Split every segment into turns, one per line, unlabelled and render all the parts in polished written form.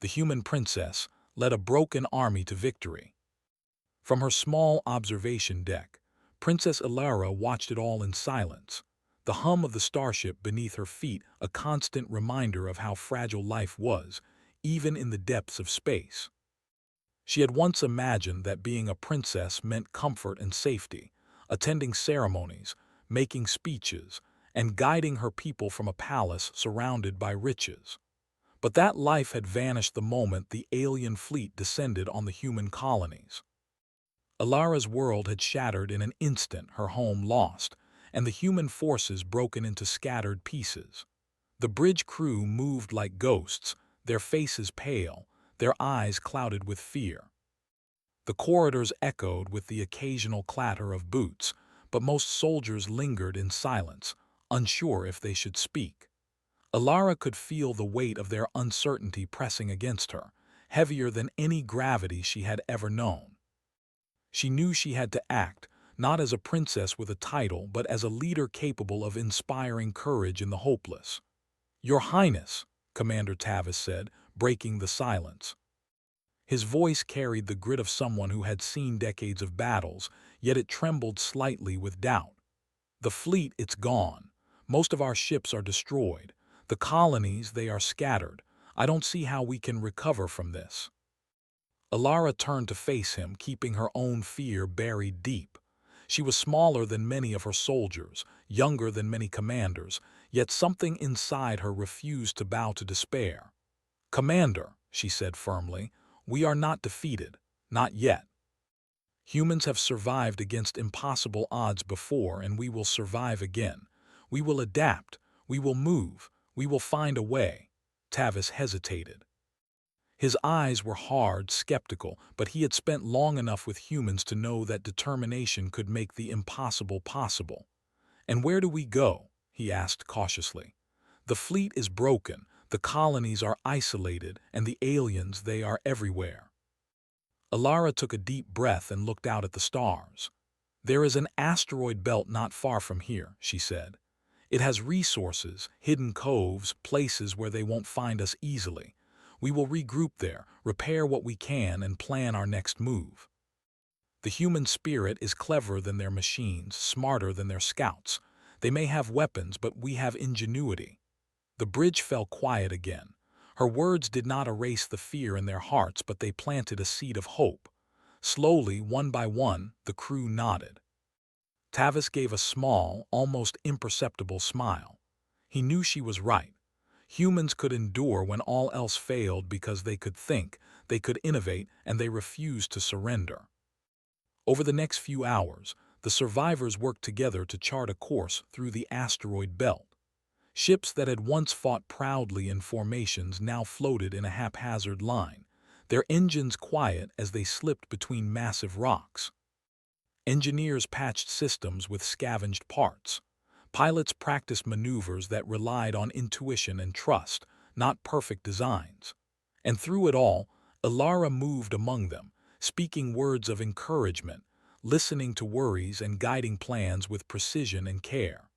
the human princess, led a broken army to victory. From her small observation deck, Princess Ilara watched it all in silence, the hum of the starship beneath her feet a constant reminder of how fragile life was, even in the depths of space. She had once imagined that being a princess meant comfort and safety, attending ceremonies, making speeches, and guiding her people from a palace surrounded by riches. But that life had vanished the moment the alien fleet descended on the human colonies. Ilara's world had shattered in an instant, her home lost, and the human forces broken into scattered pieces. The bridge crew moved like ghosts, their faces pale, their eyes clouded with fear. The corridors echoed with the occasional clatter of boots, but most soldiers lingered in silence, unsure if they should speak. Ilara could feel the weight of their uncertainty pressing against her, heavier than any gravity she had ever known. She knew she had to act, not as a princess with a title, but as a leader capable of inspiring courage in the hopeless. "Your Highness," Commander Tavis said, breaking the silence. His voice carried the grit of someone who had seen decades of battles, yet it trembled slightly with doubt. "The fleet, it's gone. Most of our ships are destroyed. The colonies, they are scattered. I don't see how we can recover from this." Ilara turned to face him, keeping her own fear buried deep. She was smaller than many of her soldiers, younger than many commanders, yet something inside her refused to bow to despair. "Commander," she said firmly, "we are not defeated. Not yet. Humans have survived against impossible odds before, and we will survive again. We will adapt. We will move. We will find a way." Tavis hesitated. His eyes were hard, skeptical, but he had spent long enough with humans to know that determination could make the impossible possible. "And where do we go?" he asked cautiously. "The fleet is broken, the colonies are isolated, and the aliens, they are everywhere." Ilara took a deep breath and looked out at the stars. "There is an asteroid belt not far from here," she said. "It has resources, hidden coves, places where they won't find us easily. We will regroup there, repair what we can, and plan our next move. The human spirit is cleverer than their machines, smarter than their scouts. They may have weapons, but we have ingenuity." The bridge fell quiet again. Her words did not erase the fear in their hearts, but they planted a seed of hope. Slowly, one by one, the crew nodded. Tavis gave a small, almost imperceptible smile. He knew she was right. Humans could endure when all else failed because they could think, they could innovate, and they refused to surrender. Over the next few hours, the survivors worked together to chart a course through the asteroid belt. Ships that had once fought proudly in formations now floated in a haphazard line, their engines quiet as they slipped between massive rocks. Engineers patched systems with scavenged parts. Pilots practiced maneuvers that relied on intuition and trust, not perfect designs. And through it all, Ilara moved among them, speaking words of encouragement, listening to worries and guiding plans with precision and care.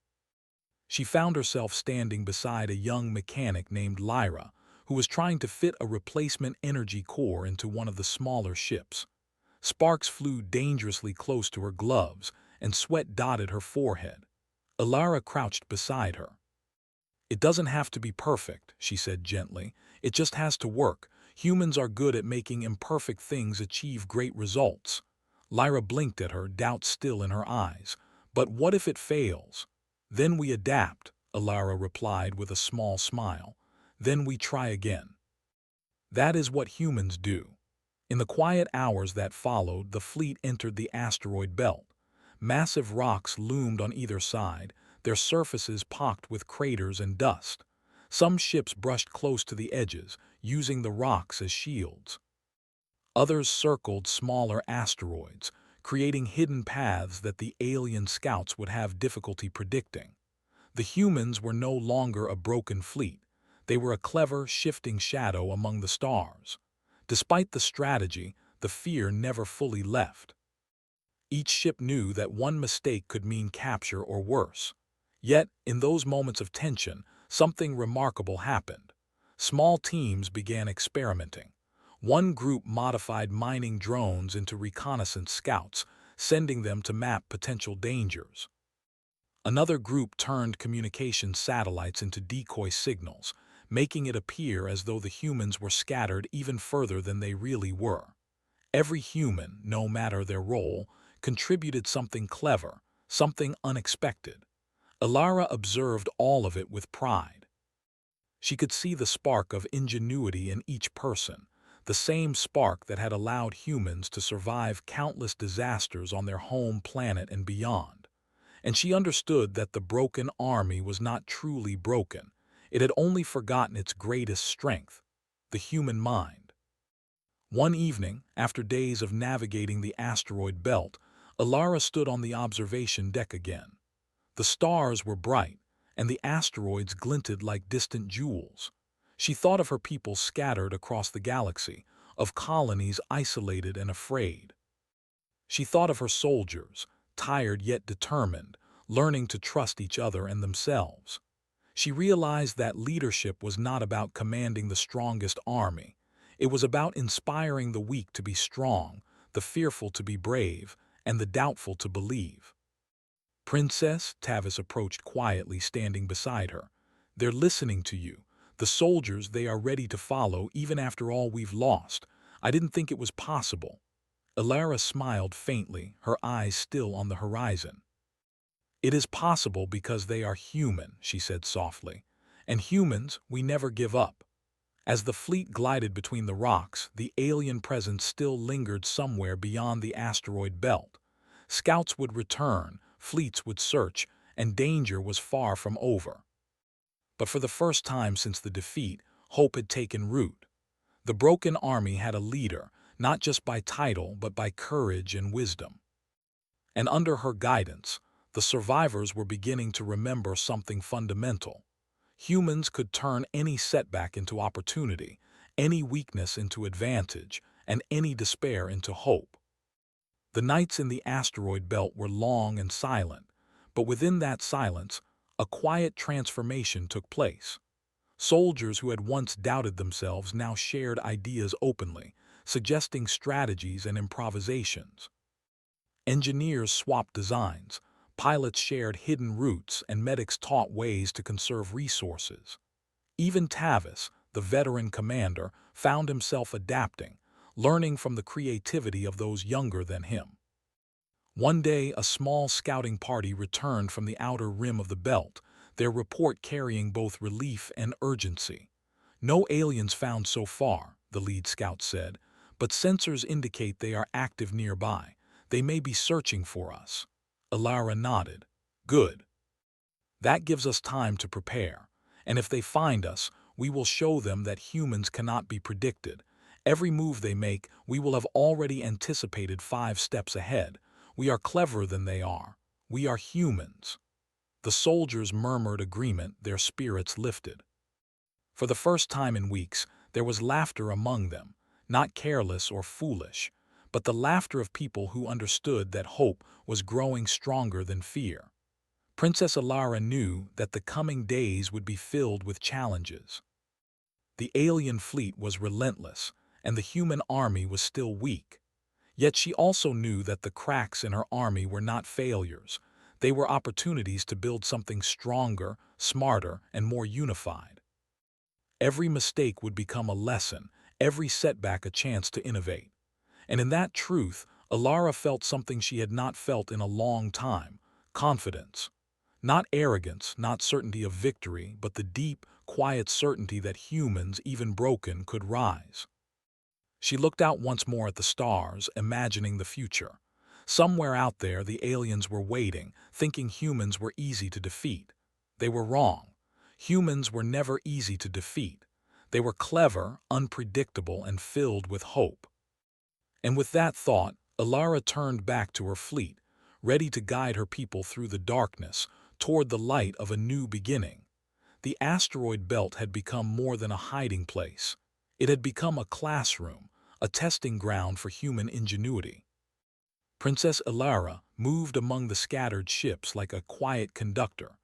She found herself standing beside a young mechanic named Lyra, who was trying to fit a replacement energy core into one of the smaller ships. Sparks flew dangerously close to her gloves, and sweat dotted her forehead. Ilara crouched beside her. "It doesn't have to be perfect," she said gently. "It just has to work. Humans are good at making imperfect things achieve great results." Lyra blinked at her, doubt still in her eyes. "But what if it fails?" "Then we adapt," Ilara replied with a small smile. "Then we try again." That is what humans do. In the quiet hours that followed, the fleet entered the asteroid belt. Massive rocks loomed on either side, their surfaces pocked with craters and dust. Some ships brushed close to the edges, using the rocks as shields. Others circled smaller asteroids, creating hidden paths that the alien scouts would have difficulty predicting. The humans were no longer a broken fleet. They were a clever, shifting shadow among the stars. Despite the strategy, the fear never fully left. Each ship knew that one mistake could mean capture or worse. Yet, in those moments of tension, something remarkable happened. Small teams began experimenting. One group modified mining drones into reconnaissance scouts, sending them to map potential dangers. Another group turned communication satellites into decoy signals, making it appear as though the humans were scattered even further than they really were. Every human, no matter their role, contributed something clever, something unexpected. Alara observed all of it with pride. She could see the spark of ingenuity in each person, the same spark that had allowed humans to survive countless disasters on their home planet and beyond. And she understood that the broken army was not truly broken. It had only forgotten its greatest strength, the human mind. One evening, after days of navigating the asteroid belt, Alara stood on the observation deck again. The stars were bright, and the asteroids glinted like distant jewels. She thought of her people scattered across the galaxy, of colonies isolated and afraid. She thought of her soldiers, tired yet determined, learning to trust each other and themselves. She realized that leadership was not about commanding the strongest army. It was about inspiring the weak to be strong, the fearful to be brave, and the doubtful to believe. "Princess," Tavis approached quietly, standing beside her. "They're listening to you. The soldiers, they are ready to follow even after all we've lost. I didn't think it was possible." Alara smiled faintly, her eyes still on the horizon. "It is possible because they are human," she said softly. "And humans, we never give up." As the fleet glided between the rocks, the alien presence still lingered somewhere beyond the asteroid belt. Scouts would return, fleets would search, and danger was far from over. But for the first time since the defeat, hope had taken root. The broken army had a leader, not just by title but by courage and wisdom. And under her guidance, the survivors were beginning to remember something fundamental. Humans could turn any setback into opportunity, any weakness into advantage, and any despair into hope. The nights in the asteroid belt were long and silent, but within that silence, a quiet transformation took place. Soldiers who had once doubted themselves now shared ideas openly, suggesting strategies and improvisations. Engineers swapped designs, pilots shared hidden routes, and medics taught ways to conserve resources. Even Tavis, the veteran commander, found himself adapting, learning from the creativity of those younger than him. One day, a small scouting party returned from the outer rim of the belt, their report carrying both relief and urgency. "No aliens found so far," the lead scout said, "but sensors indicate they are active nearby. They may be searching for us." Alara nodded. "Good. That gives us time to prepare. And if they find us, we will show them that humans cannot be predicted. Every move they make, we will have already anticipated 5 steps ahead. We are cleverer than they are. We are humans." The soldiers murmured agreement, their spirits lifted. For the first time in weeks, there was laughter among them, not careless or foolish, but the laughter of people who understood that hope was growing stronger than fear. Princess Alara knew that the coming days would be filled with challenges. The alien fleet was relentless, and the human army was still weak. Yet she also knew that the cracks in her army were not failures. They were opportunities to build something stronger, smarter, and more unified. Every mistake would become a lesson, every setback a chance to innovate. And in that truth, Alara felt something she had not felt in a long time: confidence. Not arrogance, not certainty of victory, but the deep, quiet certainty that humans, even broken, could rise. She looked out once more at the stars, imagining the future. Somewhere out there, the aliens were waiting, thinking humans were easy to defeat. They were wrong. Humans were never easy to defeat. They were clever, unpredictable, and filled with hope. And with that thought, Alara turned back to her fleet, ready to guide her people through the darkness, toward the light of a new beginning. The asteroid belt had become more than a hiding place. It had become a classroom, a testing ground for human ingenuity. Princess Alara moved among the scattered ships like a quiet conductor,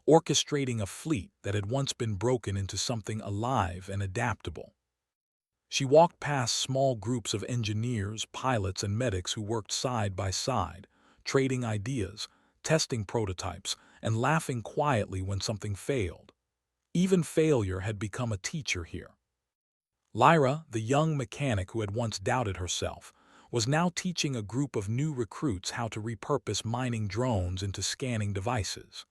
orchestrating a fleet that had once been broken into something alive and adaptable. She walked past small groups of engineers, pilots, and medics who worked side by side, trading ideas, testing prototypes, and laughing quietly when something failed. Even failure had become a teacher here. Lyra, the young mechanic who had once doubted herself, was now teaching a group of new recruits how to repurpose mining drones into scanning devices.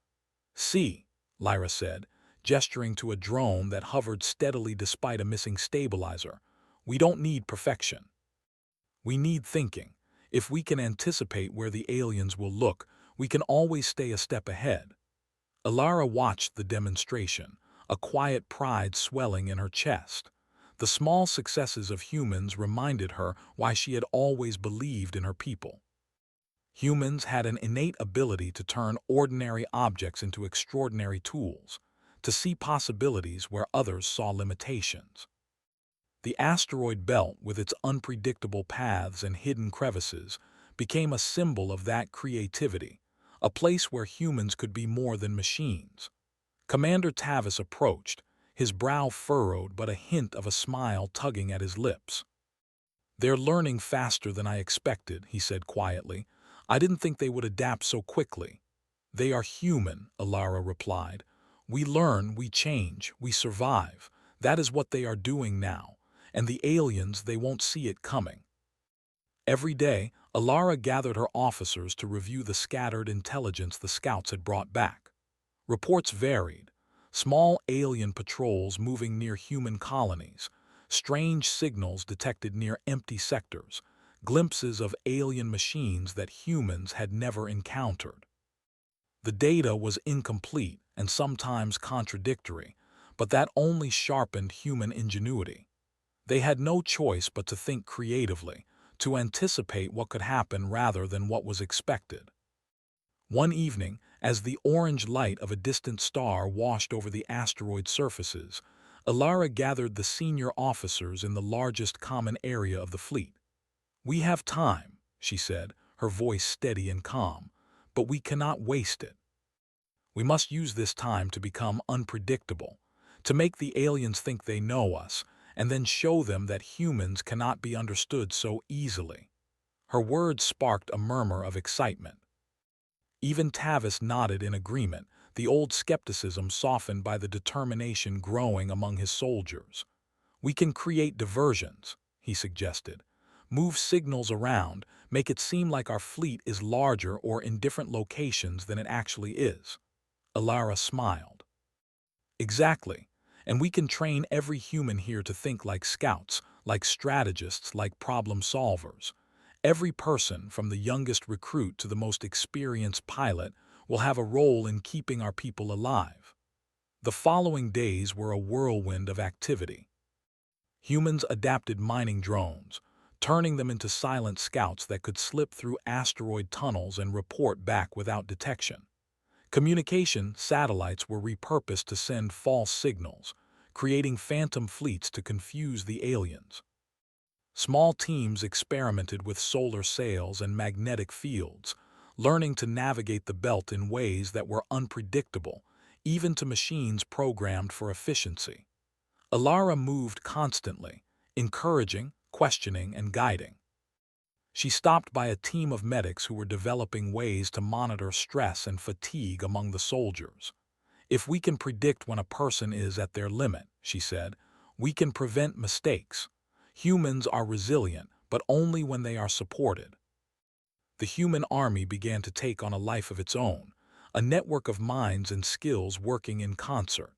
"See," Lyra said, gesturing to a drone that hovered steadily despite a missing stabilizer, "we don't need perfection. We need thinking. If we can anticipate where the aliens will look, we can always stay a step ahead." Alara watched the demonstration, a quiet pride swelling in her chest. The small successes of humans reminded her why she had always believed in her people. Humans had an innate ability to turn ordinary objects into extraordinary tools, to see possibilities where others saw limitations. The asteroid belt, with its unpredictable paths and hidden crevices, became a symbol of that creativity, a place where humans could be more than machines. Commander Tavis approached, his brow furrowed but a hint of a smile tugging at his lips. "They're learning faster than I expected," he said quietly. "I didn't think they would adapt so quickly." "They are human," Alara replied. "We learn, we change, we survive. That is what they are doing now. And the aliens, they won't see it coming." Every day, Alara gathered her officers to review the scattered intelligence the scouts had brought back. Reports varied: small alien patrols moving near human colonies, strange signals detected near empty sectors, glimpses of alien machines that humans had never encountered. The data was incomplete and sometimes contradictory, but that only sharpened human ingenuity. They had no choice but to think creatively, to anticipate what could happen rather than what was expected. One evening, as the orange light of a distant star washed over the asteroid surfaces, Alara gathered the senior officers in the largest common area of the fleet. "We have time," she said, her voice steady and calm, "but we cannot waste it. We must use this time to become unpredictable, to make the aliens think they know us, and then show them that humans cannot be understood so easily." Her words sparked a murmur of excitement. Even Tavis nodded in agreement, the old skepticism softened by the determination growing among his soldiers. "We can create diversions," he suggested. "Move signals around, make it seem like our fleet is larger or in different locations than it actually is." Alara smiled. "Exactly. And we can train every human here to think like scouts, like strategists, like problem solvers. Every person, from the youngest recruit to the most experienced pilot, will have a role in keeping our people alive." The following days were a whirlwind of activity. Humans adapted mining drones, turning them into silent scouts that could slip through asteroid tunnels and report back without detection. Communication satellites were repurposed to send false signals, creating phantom fleets to confuse the aliens. Small teams experimented with solar sails and magnetic fields, learning to navigate the belt in ways that were unpredictable, even to machines programmed for efficiency. Alara moved constantly, encouraging, questioning, and guiding. She stopped by a team of medics who were developing ways to monitor stress and fatigue among the soldiers. "If we can predict when a person is at their limit," she said, "we can prevent mistakes. Humans are resilient, but only when they are supported." The human army began to take on a life of its own, a network of minds and skills working in concert.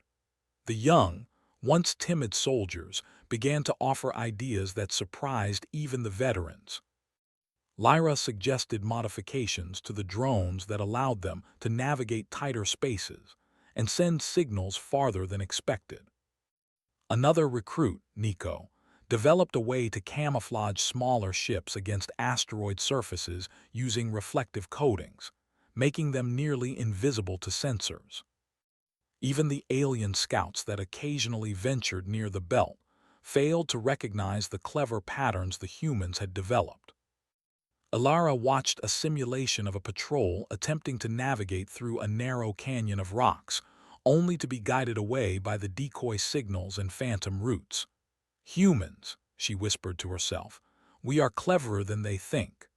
The young, once timid soldiers began to offer ideas that surprised even the veterans. Lyra suggested modifications to the drones that allowed them to navigate tighter spaces and send signals farther than expected. Another recruit, Nico, developed a way to camouflage smaller ships against asteroid surfaces using reflective coatings, making them nearly invisible to sensors. Even the alien scouts that occasionally ventured near the belt failed to recognize the clever patterns the humans had developed. Alara watched a simulation of a patrol attempting to navigate through a narrow canyon of rocks, only to be guided away by the decoy signals and phantom routes. "Humans," she whispered to herself, "we are cleverer than they think."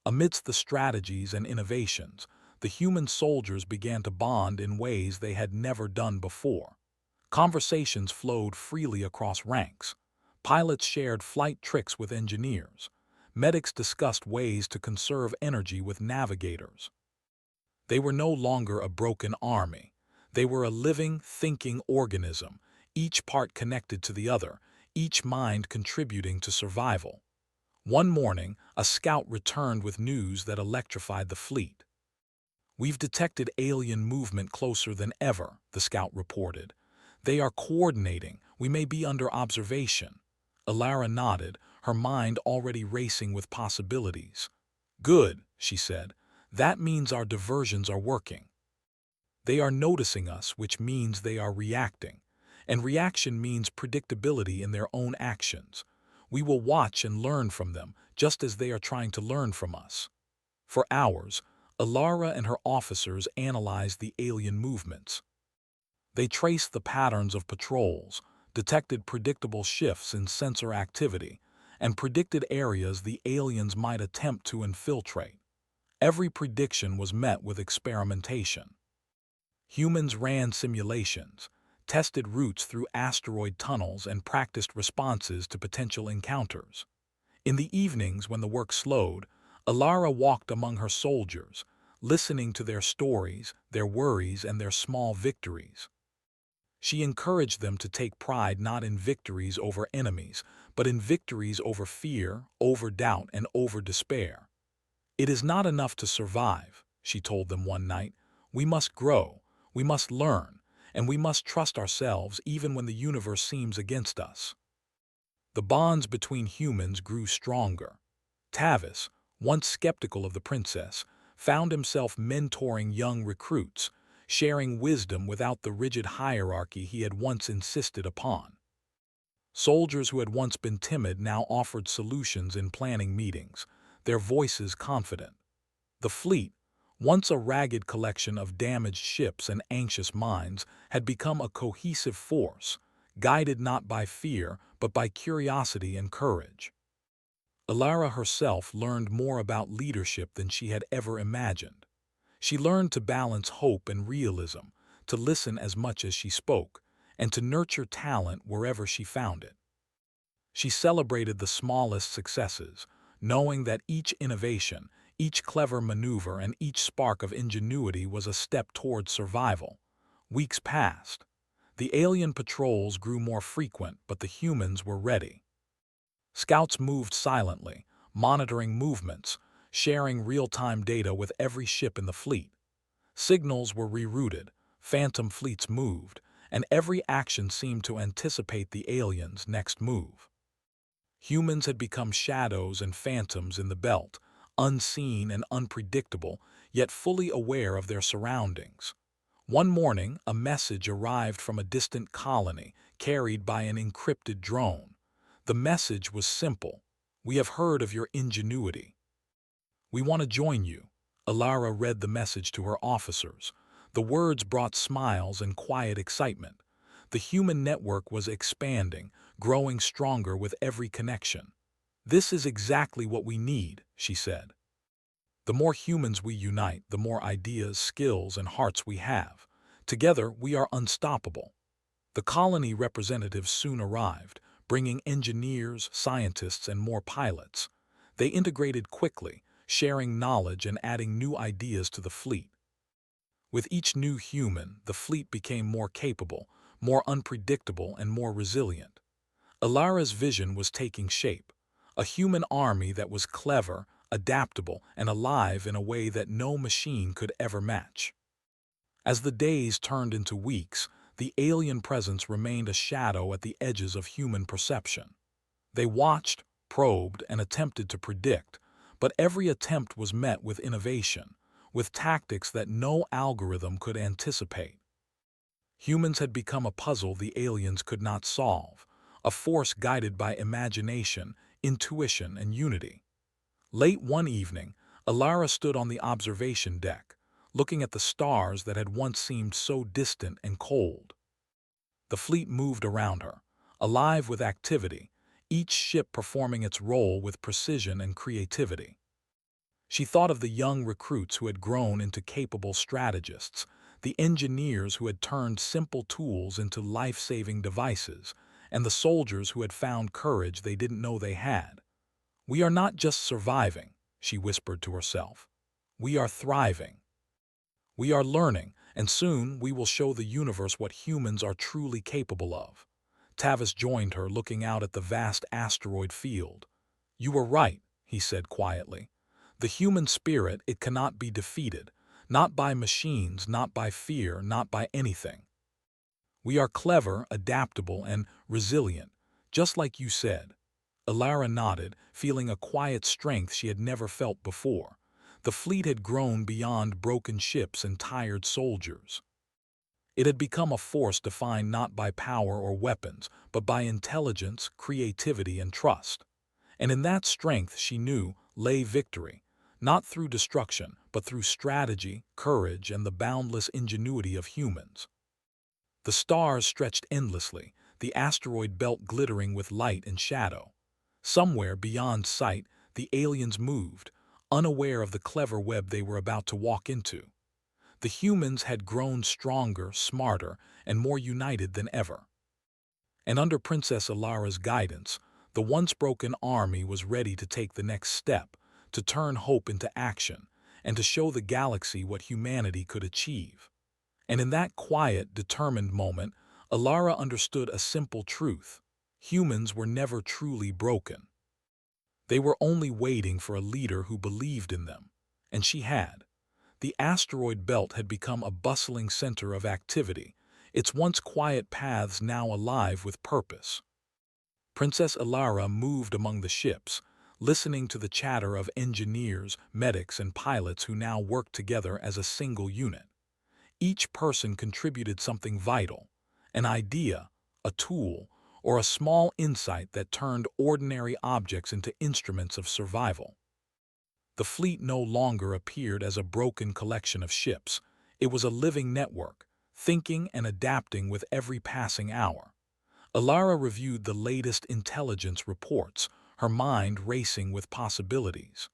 Amidst the strategies and innovations, the human soldiers began to bond in ways they had never done before. Conversations flowed freely across ranks. Pilots shared flight tricks with engineers. Medics discussed ways to conserve energy with navigators. They were no longer a broken army. They were a living, thinking organism, each part connected to the other, each mind contributing to survival. One morning, a scout returned with news that electrified the fleet. "We've detected alien movement closer than ever," the scout reported. "They are coordinating. We may be under observation." Alara nodded, her mind already racing with possibilities. "Good," she said. "That means our diversions are working. They are noticing us, which means they are reacting. And reaction means predictability in their own actions. We will watch and learn from them, just as they are trying to learn from us." For hours, Alara and her officers analyzed the alien movements. They traced the patterns of patrols, detected predictable shifts in sensor activity, and predicted areas the aliens might attempt to infiltrate. Every prediction was met with experimentation. Humans ran simulations, tested routes through asteroid tunnels, and practiced responses to potential encounters. In the evenings, when the work slowed, Alara walked among her soldiers, listening to their stories, their worries, and their small victories. She encouraged them to take pride not in victories over enemies, but in victories over fear, over doubt, and over despair. "It is not enough to survive," she told them one night. "We must grow, we must learn, and we must trust ourselves even when the universe seems against us." The bonds between humans grew stronger. Tavis, once skeptical of the princess, found himself mentoring young recruits, sharing wisdom without the rigid hierarchy he had once insisted upon. Soldiers who had once been timid now offered solutions in planning meetings, their voices confident. The fleet, once a ragged collection of damaged ships and anxious minds, had become a cohesive force, guided not by fear but by curiosity and courage. Alara herself learned more about leadership than she had ever imagined. She learned to balance hope and realism, to listen as much as she spoke, and to nurture talent wherever she found it. She celebrated the smallest successes, knowing that each innovation, each clever maneuver, and each spark of ingenuity was a step toward survival. Weeks passed. The alien patrols grew more frequent, but the humans were ready. Scouts moved silently, monitoring movements, sharing real-time data with every ship in the fleet. Signals were rerouted, phantom fleets moved, and every action seemed to anticipate the aliens' next move. Humans had become shadows and phantoms in the belt, unseen and unpredictable, yet fully aware of their surroundings. One morning, a message arrived from a distant colony, carried by an encrypted drone. The message was simple: "We have heard of your ingenuity. We want to join you." Alara read the message to her officers. The words brought smiles and quiet excitement. The human network was expanding, growing stronger with every connection. "This is exactly what we need," she said. "The more humans we unite, the more ideas, skills, and hearts we have. Together, we are unstoppable." The colony representatives soon arrived, bringing engineers, scientists, and more pilots. They integrated quickly, sharing knowledge and adding new ideas to the fleet. With each new human, the fleet became more capable, more unpredictable, and more resilient. Alara's vision was taking shape, a human army that was clever, adaptable, and alive in a way that no machine could ever match. As the days turned into weeks, the alien presence remained a shadow at the edges of human perception. They watched, probed, and attempted to predict, but every attempt was met with innovation, with tactics that no algorithm could anticipate. Humans had become a puzzle the aliens could not solve, a force guided by imagination, intuition, and unity. Late one evening, Alara stood on the observation deck, looking at the stars that had once seemed so distant and cold. The fleet moved around her, alive with activity, each ship performing its role with precision and creativity. She thought of the young recruits who had grown into capable strategists, the engineers who had turned simple tools into life-saving devices, and the soldiers who had found courage they didn't know they had. "We are not just surviving," she whispered to herself. "We are thriving. We are learning, and soon we will show the universe what humans are truly capable of." Tavis joined her, looking out at the vast asteroid field. "You were right," he said quietly. "The human spirit, it cannot be defeated, not by machines, not by fear, not by anything. We are clever, adaptable, and resilient, just like you said." Alara nodded, feeling a quiet strength she had never felt before. The fleet had grown beyond broken ships and tired soldiers. It had become a force defined not by power or weapons, but by intelligence, creativity, and trust. And in that strength, she knew, lay victory, not through destruction, but through strategy, courage, and the boundless ingenuity of humans. The stars stretched endlessly, the asteroid belt glittering with light and shadow. Somewhere beyond sight, the aliens moved, unaware of the clever web they were about to walk into. The humans had grown stronger, smarter, and more united than ever. And under Princess Alara's guidance, the once broken army was ready to take the next step, to turn hope into action, and to show the galaxy what humanity could achieve. And in that quiet, determined moment, Alara understood a simple truth: humans were never truly broken. They were only waiting for a leader who believed in them, and she had. The asteroid belt had become a bustling center of activity, its once quiet paths now alive with purpose. Princess Alara moved among the ships, listening to the chatter of engineers, medics, and pilots who now worked together as a single unit. Each person contributed something vital: an idea, a tool, or a small insight that turned ordinary objects into instruments of survival. The fleet no longer appeared as a broken collection of ships. It was a living network, thinking and adapting with every passing hour. Alara reviewed the latest intelligence reports, her mind racing with possibilities.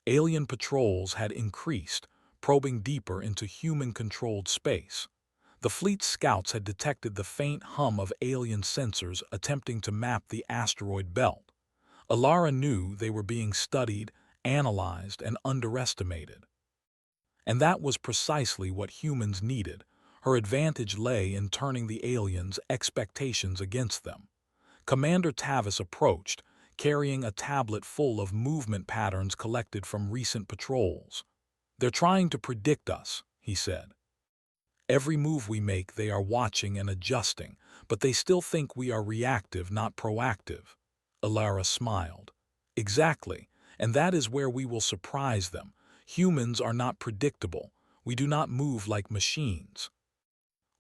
Alien patrols had increased, probing deeper into human-controlled space. The fleet's scouts had detected the faint hum of alien sensors attempting to map the asteroid belt. Alara knew they were being studied, analyzed, and underestimated. And that was precisely what humans needed. Her advantage lay in turning the aliens' expectations against them. Commander Tavis approached, carrying a tablet full of movement patterns collected from recent patrols. "They're trying to predict us," he said. "Every move we make they are watching and adjusting, but they still think we are reactive, not proactive." Alara smiled. "Exactly, and that is where we will surprise them. Humans are not predictable. We do not move like machines.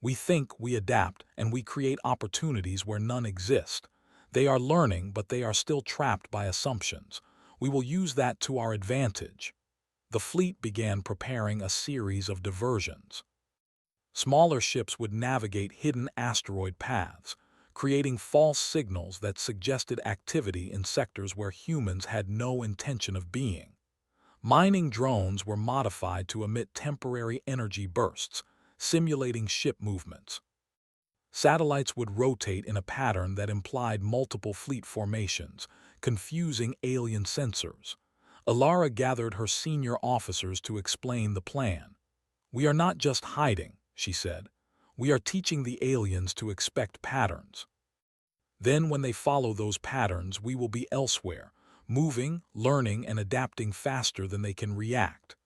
We think, we adapt, and we create opportunities where none exist. They are learning, but they are still trapped by assumptions. We will use that to our advantage." The fleet began preparing a series of diversions. Smaller ships would navigate hidden asteroid paths, creating false signals that suggested activity in sectors where humans had no intention of being. Mining drones were modified to emit temporary energy bursts, simulating ship movements. Satellites would rotate in a pattern that implied multiple fleet formations, confusing alien sensors. Alara gathered her senior officers to explain the plan. "We are not just hiding," she said. "We are teaching the aliens to expect patterns. Then when they follow those patterns, we will be elsewhere, moving, learning, and adapting faster than they can react."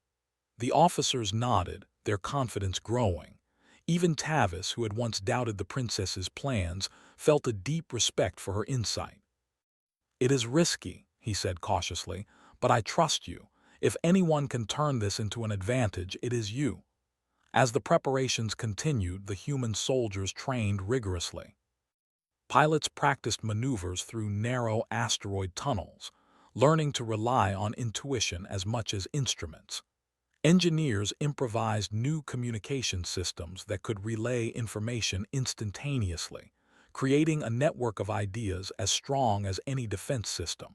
The officers nodded, their confidence growing. Even Tavis, who had once doubted the princess's plans, felt a deep respect for her insight. "It is risky," he said cautiously, "but I trust you. If anyone can turn this into an advantage, it is you." As the preparations continued, the human soldiers trained rigorously. Pilots practiced maneuvers through narrow asteroid tunnels, learning to rely on intuition as much as instruments. Engineers improvised new communication systems that could relay information instantaneously, creating a network of ideas as strong as any defense system.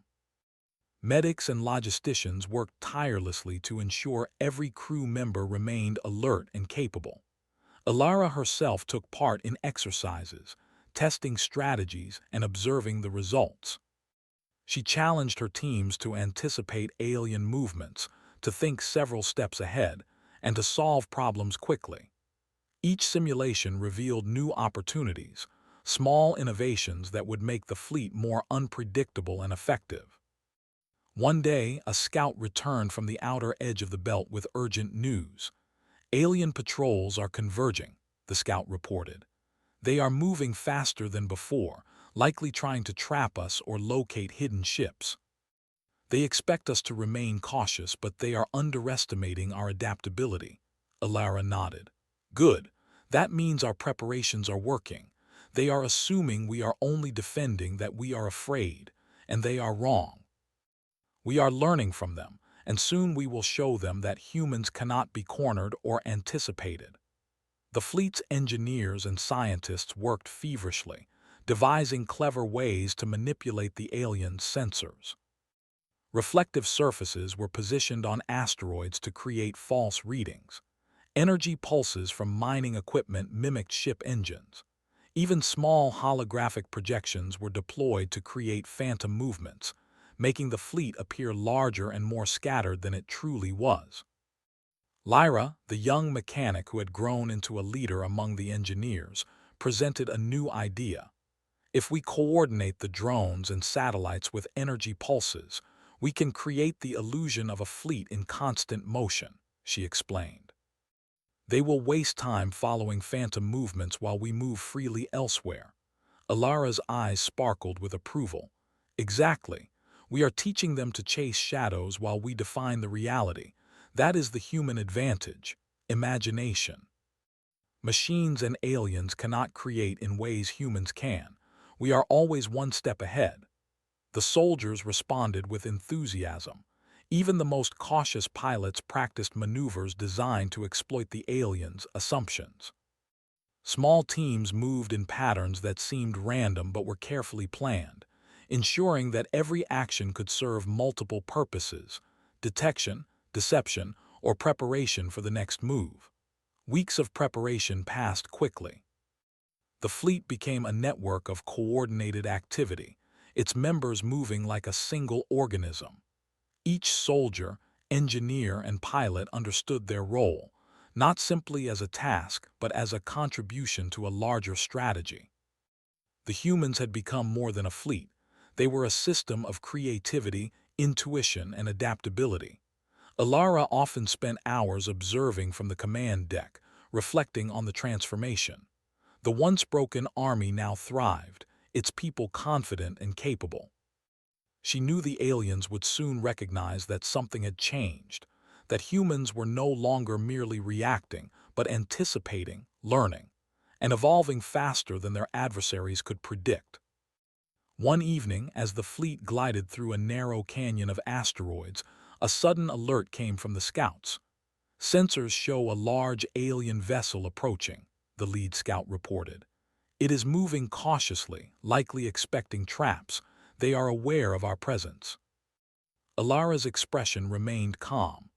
Medics and logisticians worked tirelessly to ensure every crew member remained alert and capable. Alara herself took part in exercises, testing strategies and observing the results. She challenged her teams to anticipate alien movements, to think several steps ahead, and to solve problems quickly. Each simulation revealed new opportunities, small innovations that would make the fleet more unpredictable and effective. One day, a scout returned from the outer edge of the belt with urgent news. Alien patrols are converging, the scout reported. They are moving faster than before, likely trying to trap us or locate hidden ships. They expect us to remain cautious, but they are underestimating our adaptability. Alara nodded. Good. That means our preparations are working. They are assuming we are only defending, that we are afraid, and they are wrong. We are learning from them, and soon we will show them that humans cannot be cornered or anticipated. The fleet's engineers and scientists worked feverishly, devising clever ways to manipulate the aliens' sensors. Reflective surfaces were positioned on asteroids to create false readings. Energy pulses from mining equipment mimicked ship engines. Even small holographic projections were deployed to create phantom movements, making the fleet appear larger and more scattered than it truly was. Lyra, the young mechanic who had grown into a leader among the engineers, presented a new idea. If we coordinate the drones and satellites with energy pulses, we can create the illusion of a fleet in constant motion, she explained. They will waste time following phantom movements while we move freely elsewhere. Alara's eyes sparkled with approval. Exactly. We are teaching them to chase shadows while we define the reality. That is the human advantage, imagination. Machines and aliens cannot create in ways humans can. We are always one step ahead. The soldiers responded with enthusiasm. Even the most cautious pilots practiced maneuvers designed to exploit the aliens' assumptions. Small teams moved in patterns that seemed random but were carefully planned, ensuring that every action could serve multiple purposes: detection, deception, or preparation for the next move. Weeks of preparation passed quickly. The fleet became a network of coordinated activity, its members moving like a single organism. Each soldier, engineer, and pilot understood their role, not simply as a task, but as a contribution to a larger strategy. The humans had become more than a fleet. They were a system of creativity, intuition, and adaptability. Alara often spent hours observing from the command deck, reflecting on the transformation. The once broken army now thrived, its people confident and capable. She knew the aliens would soon recognize that something had changed, that humans were no longer merely reacting, but anticipating, learning, and evolving faster than their adversaries could predict. One evening, as the fleet glided through a narrow canyon of asteroids, a sudden alert came from the scouts. Sensors show a large alien vessel approaching, the lead scout reported. It is moving cautiously, likely expecting traps. They are aware of our presence. Alara's expression remained calm.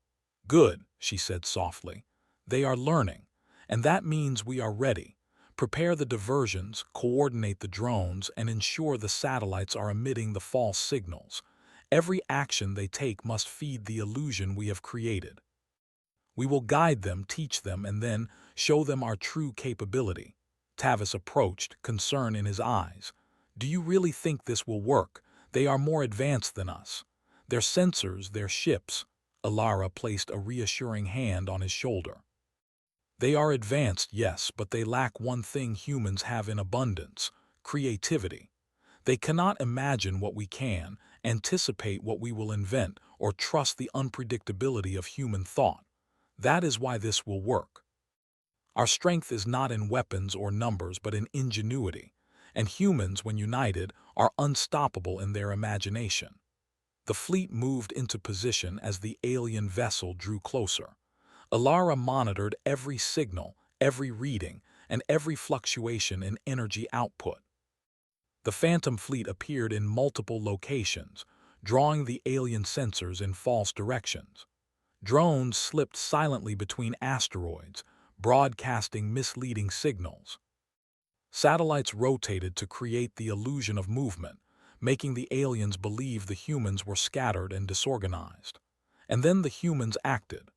Good, she said softly. They are learning, and that means we are ready. Prepare the diversions, coordinate the drones, and ensure the satellites are emitting the false signals. Every action they take must feed the illusion we have created. We will guide them, teach them, and then show them our true capability. Tavis approached, concern in his eyes. Do you really think this will work? They are more advanced than us. Their sensors, their ships. Alara placed a reassuring hand on his shoulder. They are advanced, yes, but they lack one thing humans have in abundance: creativity. They cannot imagine what we can, anticipate what we will invent, or trust the unpredictability of human thought. That is why this will work. Our strength is not in weapons or numbers, but in ingenuity, and humans, when united, are unstoppable in their imagination. The fleet moved into position as the alien vessel drew closer. Alara monitored every signal, every reading, and every fluctuation in energy output. The Phantom Fleet appeared in multiple locations, drawing the alien sensors in false directions. Drones slipped silently between asteroids, broadcasting misleading signals. Satellites rotated to create the illusion of movement, making the aliens believe the humans were scattered and disorganized. And then the humans acted.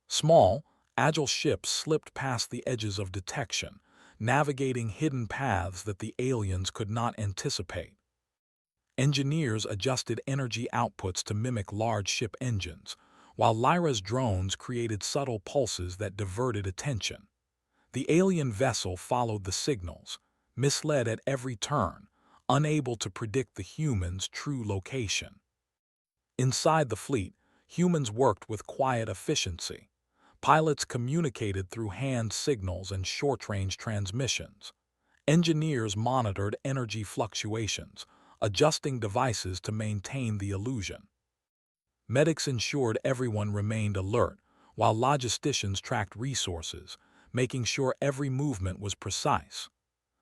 Small, agile ships slipped past the edges of detection, navigating hidden paths that the aliens could not anticipate. Engineers adjusted energy outputs to mimic large ship engines, while Lyra's drones created subtle pulses that diverted attention. The alien vessel followed the signals, misled at every turn, unable to predict the humans' true location. Inside the fleet, humans worked with quiet efficiency. Pilots communicated through hand signals and short-range transmissions. Engineers monitored energy fluctuations, adjusting devices to maintain the illusion. Medics ensured everyone remained alert, while logisticians tracked resources, making sure every movement was precise.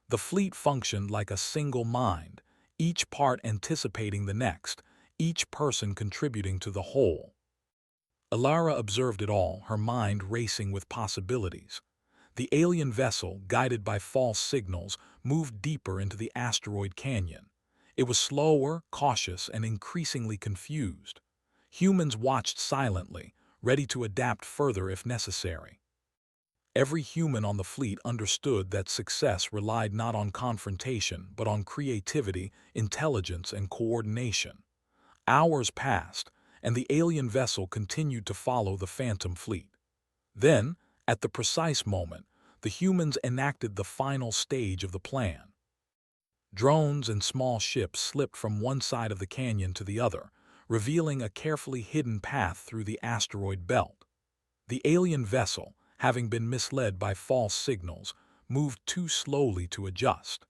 The fleet functioned like a single mind, each part anticipating the next, each person contributing to the whole. Alara observed it all, her mind racing with possibilities. The alien vessel, guided by false signals, moved deeper into the asteroid canyon. It was slower, cautious, and increasingly confused. Humans watched silently, ready to adapt further if necessary. Every human on the fleet understood that success relied not on confrontation but on creativity, intelligence, and coordination. Hours passed, and the alien vessel continued to follow the Phantom Fleet. Then, at the precise moment, the humans enacted the final stage of the plan. Drones and small ships slipped from one side of the canyon to the other, revealing a carefully hidden path through the asteroid belt. The alien vessel, having been misled by false signals, moved too slowly to adjust.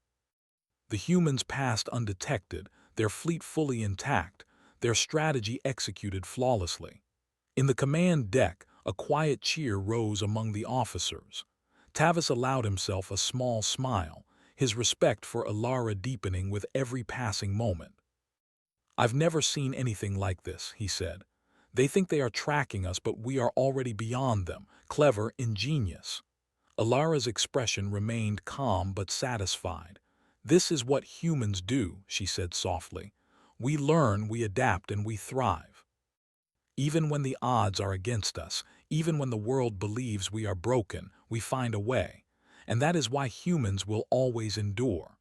The humans passed undetected, their fleet fully intact, their strategy executed flawlessly. In the command deck, a quiet cheer rose among the officers. Tavis allowed himself a small smile, his respect for Alara deepening with every passing moment. "I've never seen anything like this," he said. "They think they are tracking us, but we are already beyond them, clever, ingenious." Alara's expression remained calm but satisfied. "This is what humans do," she said softly. "We learn, we adapt, and we thrive. Even when the odds are against us, even when the world believes we are broken, we find a way. And that is why humans will always endure."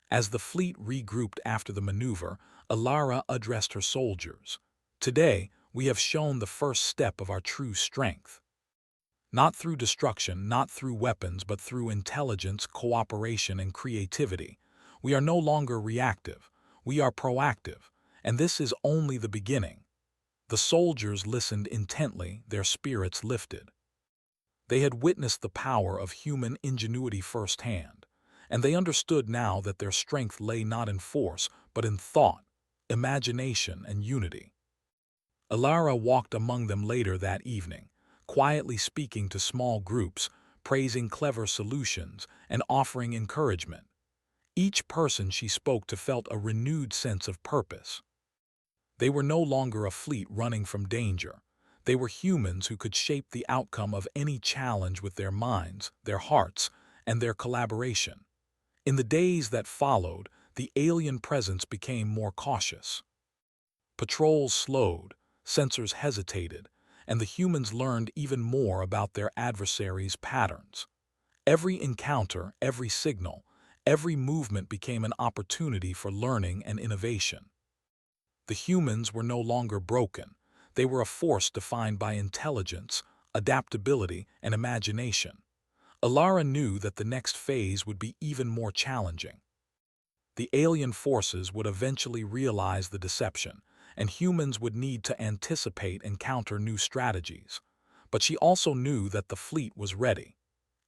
As the fleet regrouped after the maneuver, Alara addressed her soldiers. "Today, we have shown the first step of our true strength. Not through destruction, not through weapons, but through intelligence, cooperation, and creativity. We are no longer reactive. We are proactive. And this is only the beginning." The soldiers listened intently, their spirits lifted. They had witnessed the power of human ingenuity firsthand, and they understood now that their strength lay not in force, but in thought, imagination, and unity. Alara walked among them later that evening, quietly speaking to small groups, praising clever solutions, and offering encouragement. Each person she spoke to felt a renewed sense of purpose. They were no longer a fleet running from danger. They were humans who could shape the outcome of any challenge with their minds, their hearts, and their collaboration. In the days that followed, the alien presence became more cautious. Patrols slowed, sensors hesitated, and the humans learned even more about their adversaries' patterns. Every encounter, every signal, every movement became an opportunity for learning and innovation. The humans were no longer broken. They were a force defined by intelligence, adaptability, and imagination. Alara knew that the next phase would be even more challenging. The alien forces would eventually realize the deception, and humans would need to anticipate and counter new strategies. But she also knew that the fleet was ready.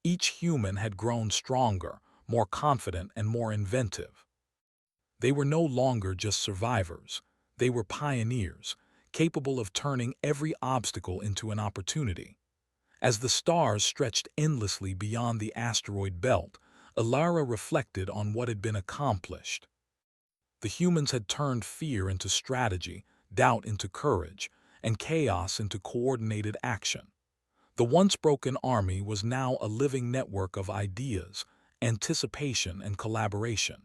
Each human had grown stronger, more confident, and more inventive. They were no longer just survivors. They were pioneers, capable of turning every obstacle into an opportunity. As the stars stretched endlessly beyond the asteroid belt, Alara reflected on what had been accomplished. The humans had turned fear into strategy, doubt into courage, and chaos into coordinated action. The once broken army was now a living network of ideas, anticipation, and collaboration.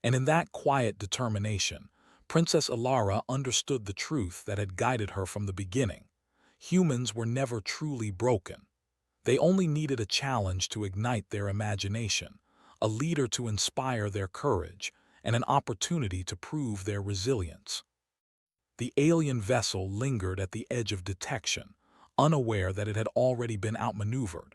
And in that quiet determination, Princess Alara understood the truth that had guided her from the beginning. Humans were never truly broken. They only needed a challenge to ignite their imagination, a leader to inspire their courage, and an opportunity to prove their resilience. The alien vessel lingered at the edge of detection, unaware that it had already been outmaneuvered.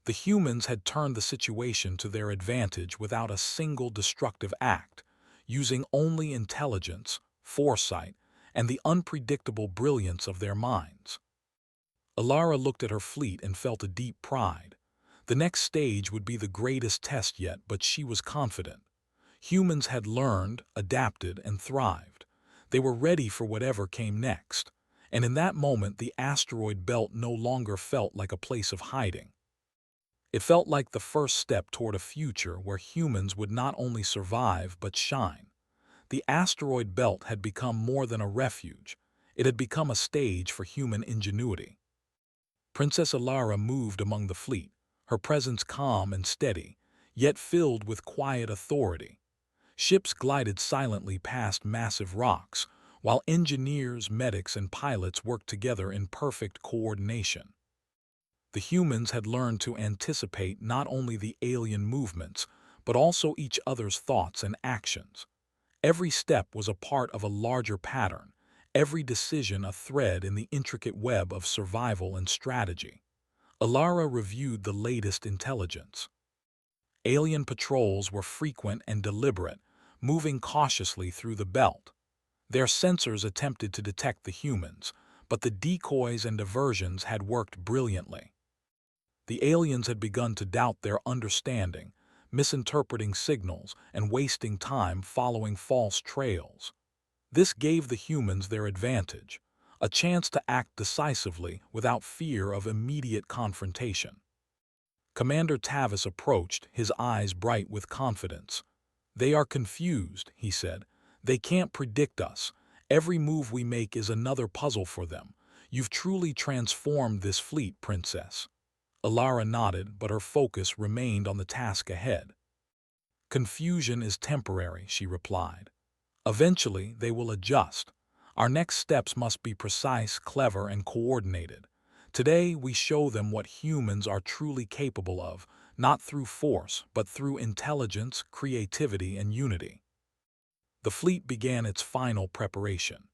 The humans had turned the situation to their advantage without a single destructive act, using only intelligence, foresight, and the unpredictable brilliance of their minds. Alara looked at her fleet and felt a deep pride. The next stage would be the greatest test yet, but she was confident. Humans had learned, adapted, and thrived. They were ready for whatever came next, and in that moment the asteroid belt no longer felt like a place of hiding. It felt like the first step toward a future where humans would not only survive but shine. The asteroid belt had become more than a refuge. It had become a stage for human ingenuity. Princess Alara moved among the fleet, her presence calm and steady, yet filled with quiet authority. Ships glided silently past massive rocks, while engineers, medics, and pilots worked together in perfect coordination. The humans had learned to anticipate not only the alien movements, but also each other's thoughts and actions. Every step was a part of a larger pattern, every decision a thread in the intricate web of survival and strategy. Alara reviewed the latest intelligence. Alien patrols were frequent and deliberate, moving cautiously through the belt. Their sensors attempted to detect the humans, but the decoys and diversions had worked brilliantly. The aliens had begun to doubt their understanding, misinterpreting signals and wasting time following false trails. This gave the humans their advantage, a chance to act decisively without fear of immediate confrontation. Commander Tavis approached, his eyes bright with confidence. "They are confused," he said. "They can't predict us. Every move we make is another puzzle for them. You've truly transformed this fleet, Princess." Alara nodded, but her focus remained on the task ahead. "Confusion is temporary," she replied. "Eventually, they will adjust. Our next steps must be precise, clever, and coordinated. Today, we show them what humans are truly capable of, not through force, but through intelligence, creativity, and unity." The fleet began its final preparation.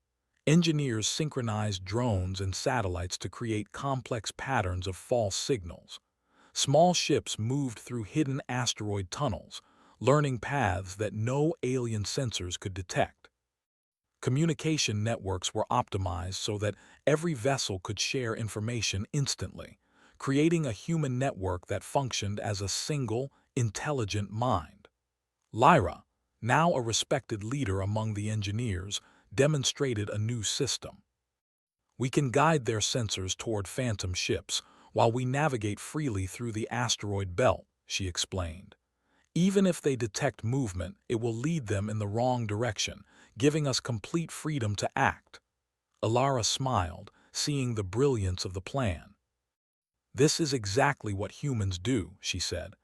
Engineers synchronized drones and satellites to create complex patterns of false signals. Small ships moved through hidden asteroid tunnels, learning paths that no alien sensors could detect. Communication networks were optimized so that every vessel could share information instantly, creating a human network that functioned as a single, intelligent mind. Lyra, now a respected leader among the engineers, demonstrated a new system. "We can guide their sensors toward phantom ships while we navigate freely through the asteroid belt," she explained. "Even if they detect movement, it will lead them in the wrong direction, giving us complete freedom to act." Alara smiled, seeing the brilliance of the plan. "This is exactly what humans do," she said.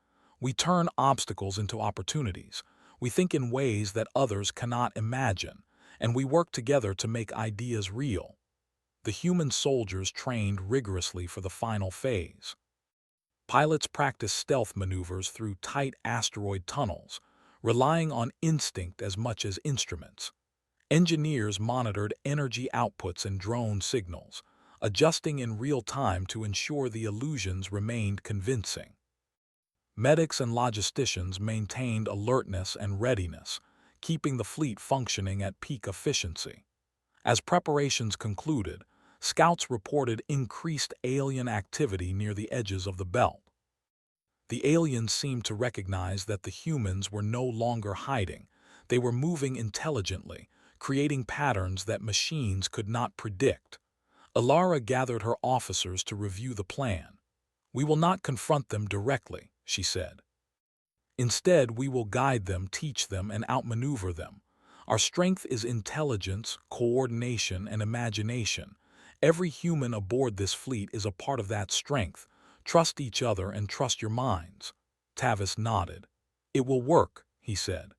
"We turn obstacles into opportunities. We think in ways that others cannot imagine, and we work together to make ideas real." The human soldiers trained rigorously for the final phase. Pilots practiced stealth maneuvers through tight asteroid tunnels, relying on instinct as much as instruments. Engineers monitored energy outputs and drone signals, adjusting in real time to ensure the illusions remained convincing. Medics and logisticians maintained alertness and readiness, keeping the fleet functioning at peak efficiency. As preparations concluded, scouts reported increased alien activity near the edges of the belt. The aliens seemed to recognize that the humans were no longer hiding. They were moving intelligently, creating patterns that machines could not predict. Alara gathered her officers to review the plan. "We will not confront them directly," she said. "Instead, we will guide them, teach them, and outmaneuver them. Our strength is intelligence, coordination, and imagination. Every human aboard this fleet is a part of that strength. Trust each other and trust your minds." Tavis nodded. "It will work," he said.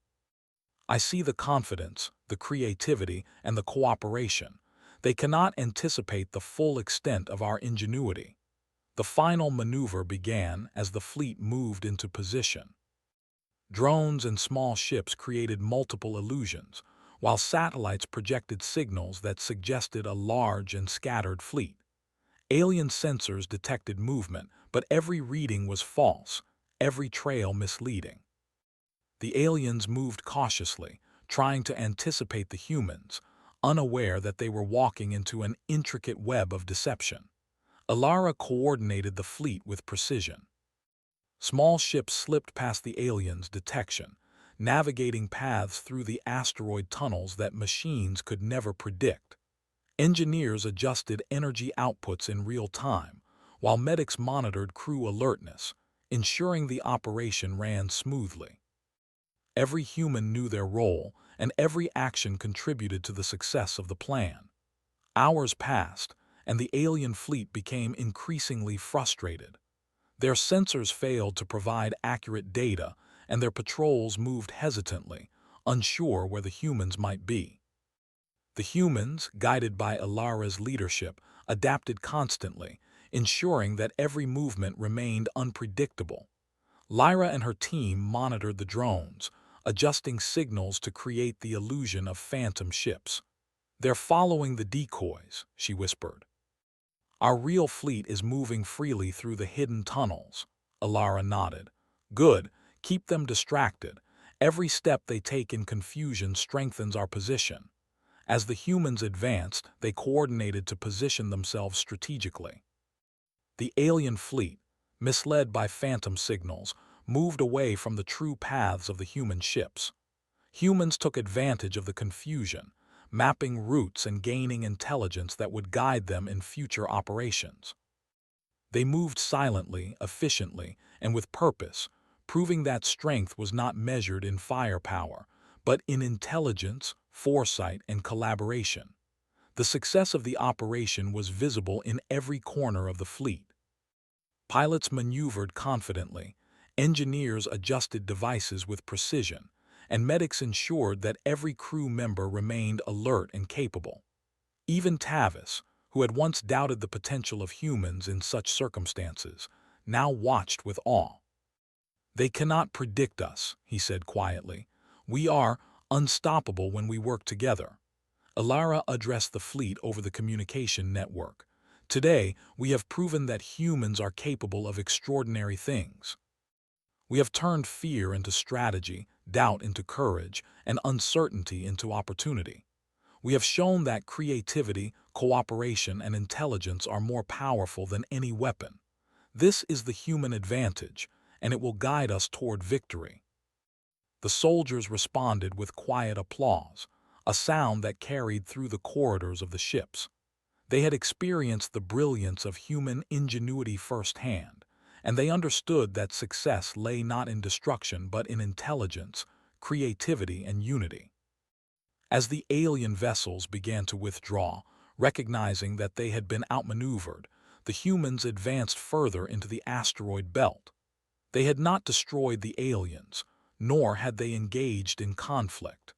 "I see the confidence, the creativity, and the cooperation. They cannot anticipate the full extent of our ingenuity." The final maneuver began as the fleet moved into position. Drones and small ships created multiple illusions, while satellites projected signals that suggested a large and scattered fleet. Alien sensors detected movement, but every reading was false, every trail misleading. The aliens moved cautiously, trying to anticipate the humans, unaware that they were walking into an intricate web of deception. Alara coordinated the fleet with precision. Small ships slipped past the aliens' detection, navigating paths through the asteroid tunnels that machines could never predict. Engineers adjusted energy outputs in real time, while medics monitored crew alertness, ensuring the operation ran smoothly. Every human knew their role, and every action contributed to the success of the plan. Hours passed, and the alien fleet became increasingly frustrated. Their sensors failed to provide accurate data, and their patrols moved hesitantly, unsure where the humans might be. The humans, guided by Alara's leadership, adapted constantly, ensuring that every movement remained unpredictable. Lyra and her team monitored the drones, adjusting signals to create the illusion of phantom ships. "They're following the decoys," she whispered. "Our real fleet is moving freely through the hidden tunnels." Alara nodded. "Good. Keep them distracted. Every step they take in confusion strengthens our position." As the humans advanced, they coordinated to position themselves strategically. The alien fleet, misled by phantom signals, moved away from the true paths of the human ships. Humans took advantage of the confusion, mapping routes and gaining intelligence that would guide them in future operations. They moved silently, efficiently, and with purpose, proving that strength was not measured in firepower, but in intelligence, foresight, and collaboration. The success of the operation was visible in every corner of the fleet. Pilots maneuvered confidently, engineers adjusted devices with precision, and medics ensured that every crew member remained alert and capable. Even Tavis, who had once doubted the potential of humans in such circumstances, now watched with awe. "They cannot predict us," he said quietly. "We are unstoppable when we work together." Alara addressed the fleet over the communication network. "Today, we have proven that humans are capable of extraordinary things. We have turned fear into strategy, doubt into courage, and uncertainty into opportunity. We have shown that creativity, cooperation, and intelligence are more powerful than any weapon. This is the human advantage, and it will guide us toward victory." The soldiers responded with quiet applause, a sound that carried through the corridors of the ships. They had experienced the brilliance of human ingenuity firsthand, and they understood that success lay not in destruction but in intelligence, creativity, and unity. As the alien vessels began to withdraw, recognizing that they had been outmaneuvered, the humans advanced further into the asteroid belt. They had not destroyed the aliens, nor had they engaged in conflict.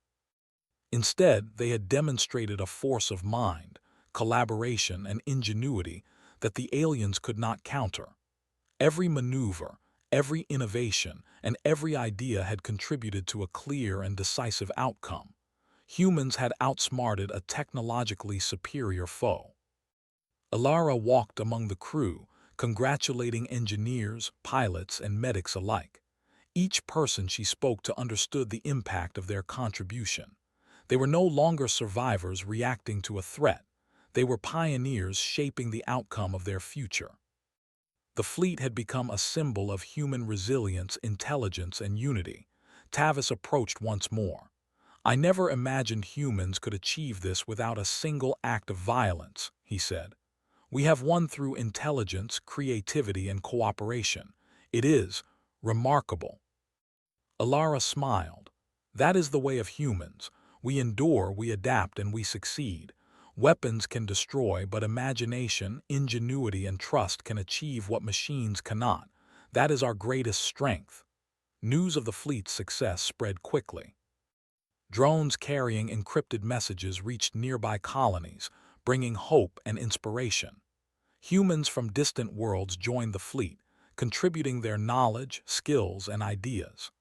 Instead, they had demonstrated a force of mind, collaboration, and ingenuity that the aliens could not counter. Every maneuver, every innovation, and every idea had contributed to a clear and decisive outcome. Humans had outsmarted a technologically superior foe. Alara walked among the crew, congratulating engineers, pilots, and medics alike. Each person she spoke to understood the impact of their contribution. They were no longer survivors reacting to a threat. They were pioneers shaping the outcome of their future. The fleet had become a symbol of human resilience, intelligence, and unity. Tavis approached once more. "I never imagined humans could achieve this without a single act of violence," he said. "We have won through intelligence, creativity, and cooperation. It is remarkable." Alara smiled. "That is the way of humans. We endure, we adapt, and we succeed. Weapons can destroy, but imagination, ingenuity, and trust can achieve what machines cannot. That is our greatest strength." News of the fleet's success spread quickly. Drones carrying encrypted messages reached nearby colonies, bringing hope and inspiration. Humans from distant worlds joined the fleet, contributing their knowledge, skills, and ideas.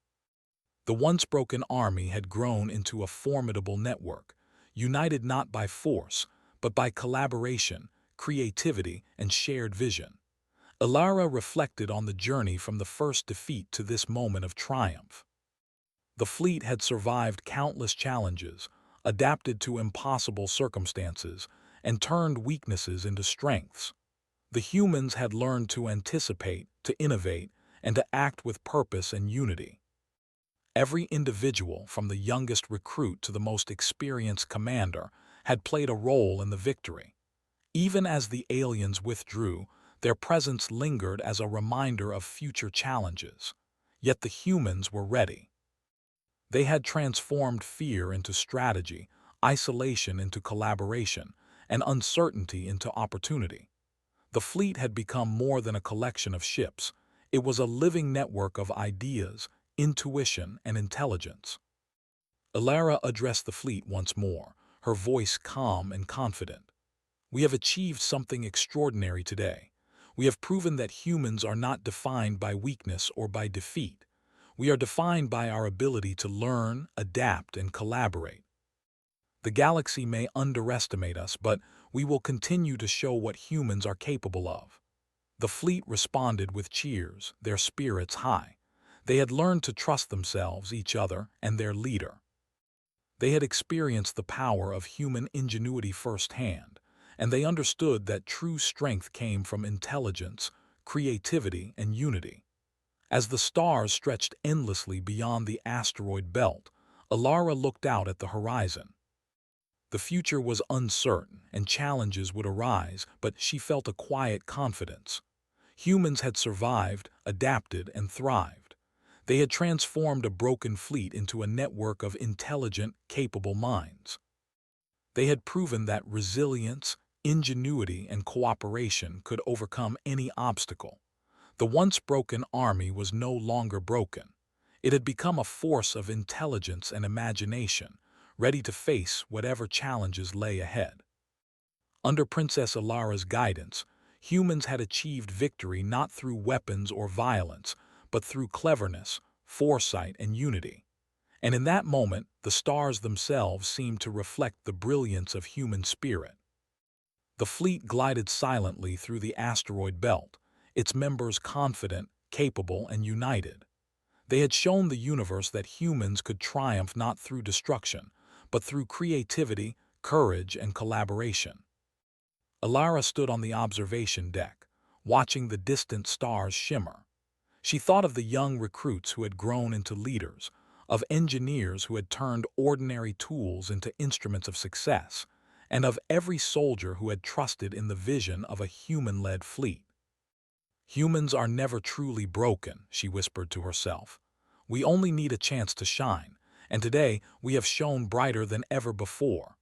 The once broken army had grown into a formidable network, united not by force, but by collaboration, creativity, and shared vision. Alara reflected on the journey from the first defeat to this moment of triumph. The fleet had survived countless challenges, adapted to impossible circumstances, and turned weaknesses into strengths. The humans had learned to anticipate, to innovate, and to act with purpose and unity. Every individual, from the youngest recruit to the most experienced commander, had played a role in the victory. Even as the aliens withdrew, their presence lingered as a reminder of future challenges. Yet the humans were ready. They had transformed fear into strategy, isolation into collaboration, and uncertainty into opportunity. The fleet had become more than a collection of ships. It was a living network of ideas, intuition, and intelligence. Alara addressed the fleet once more, her voice calm and confident. "We have achieved something extraordinary today. We have proven that humans are not defined by weakness or by defeat. We are defined by our ability to learn, adapt, and collaborate. The galaxy may underestimate us, but we will continue to show what humans are capable of." The fleet responded with cheers, their spirits high. They had learned to trust themselves, each other, and their leader. They had experienced the power of human ingenuity firsthand, and they understood that true strength came from intelligence, creativity, and unity. As the stars stretched endlessly beyond the asteroid belt, Alara looked out at the horizon. The future was uncertain, and challenges would arise, but she felt a quiet confidence. Humans had survived, adapted, and thrived. They had transformed a broken fleet into a network of intelligent, capable minds. They had proven that resilience, ingenuity, and cooperation could overcome any obstacle. The once broken army was no longer broken. It had become a force of intelligence and imagination, ready to face whatever challenges lay ahead. Under Princess Alara's guidance, humans had achieved victory not through weapons or violence, but through cleverness, foresight, and unity. And in that moment, the stars themselves seemed to reflect the brilliance of human spirit. The fleet glided silently through the asteroid belt, its members confident, capable, and united. They had shown the universe that humans could triumph not through destruction, but through creativity, courage, and collaboration. Alara stood on the observation deck, watching the distant stars shimmer. She thought of the young recruits who had grown into leaders, of engineers who had turned ordinary tools into instruments of success, and of every soldier who had trusted in the vision of a human-led fleet. "Humans are never truly broken," she whispered to herself. "We only need a chance to shine, and today we have shone brighter than ever before."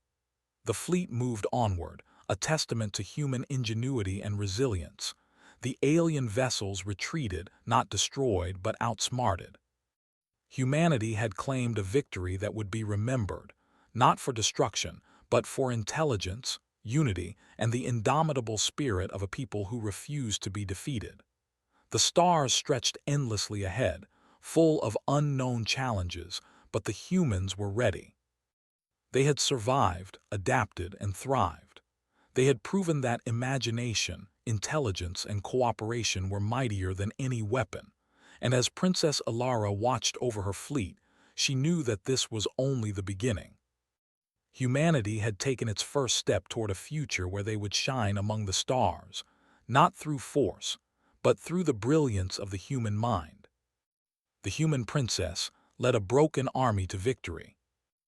The fleet moved onward, a testament to human ingenuity and resilience. The alien vessels retreated, not destroyed, but outsmarted. Humanity had claimed a victory that would be remembered, not for destruction, but for intelligence, unity, and the indomitable spirit of a people who refused to be defeated. The stars stretched endlessly ahead, full of unknown challenges, but the humans were ready. They had survived, adapted, and thrived. They had proven that imagination, intelligence, and cooperation were mightier than any weapon. And as Princess Alara watched over her fleet, she knew that this was only the beginning. Humanity had taken its first step toward a future where they would shine among the stars, not through force, but through the brilliance of the human mind. The human princess led a broken army to victory.